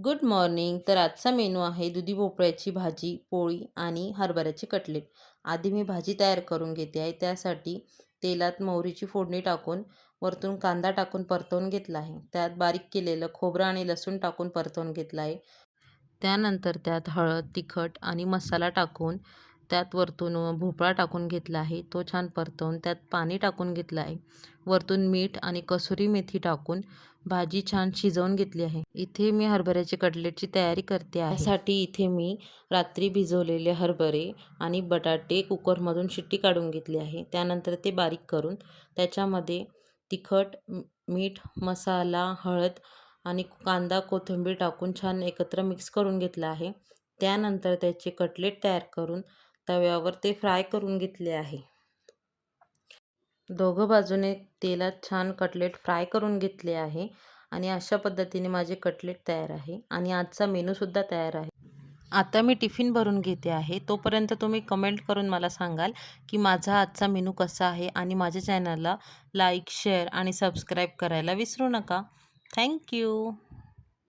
Good morning. तर आजचा menu आहे दुधी भोपळ्याची भाजी, पोळी आणि हरभऱ्याचे कटलेट. आधी मी भाजी तयार करून घेते आहे. त्यासाठी तेलात मोहरीची फोडणी टाकून वरतून कांदा टाकून परतवून घेतला आहे. त्यात बारीक केलेलं खोबरं आणि लसूण टाकून परतवून घेतलं आहे. त्यानंतर त्यात हळद, तिखट आणि मसाला टाकून त्यात वरतून भोपळा टाकून घेतला आहे. तो छान परतवून त्यात पाणी टाकून घेतलं आहे. वरतून मीठ आणि कसुरी मेथी टाकून भाजी छान शिजवून घेतली आहे. इथे मी हरभऱ्याची कटलेटची तयारी करते आहे. त्यासाठी इथे मी रात्री भिजवलेले हरभरे आणि बटाटे कुकरमधून शिट्टी काढून घेतली आहे. त्यानंतर ते बारीक करून त्याच्यामध्ये तिखट, मीठ, मसाला, हळद आणि कांदा, कोथिंबीर टाकून छान एकत्र मिक्स करून घेतलं आहे. त्यानंतर त्याचे कटलेट तयार करून तव्यावर ते फ्राय करून घेतले आहे. दोघं बाजूने तेलात छान कटलेट फ्राय करून घेतले आहे आणि अशा पद्धतीने माझे कटलेट तयार आहे आणि आजचा मेनूसुद्धा तयार आहे. आता मी टिफिन भरून घेते आहे. तोपर्यंत तुम्ही कमेंट करून मला सांगाल की माझा आजचा मेनू कसा आहे आणि माझ्या चॅनलला लाईक, शेअर आणि सबस्क्राईब करायला विसरू नका. Thank you.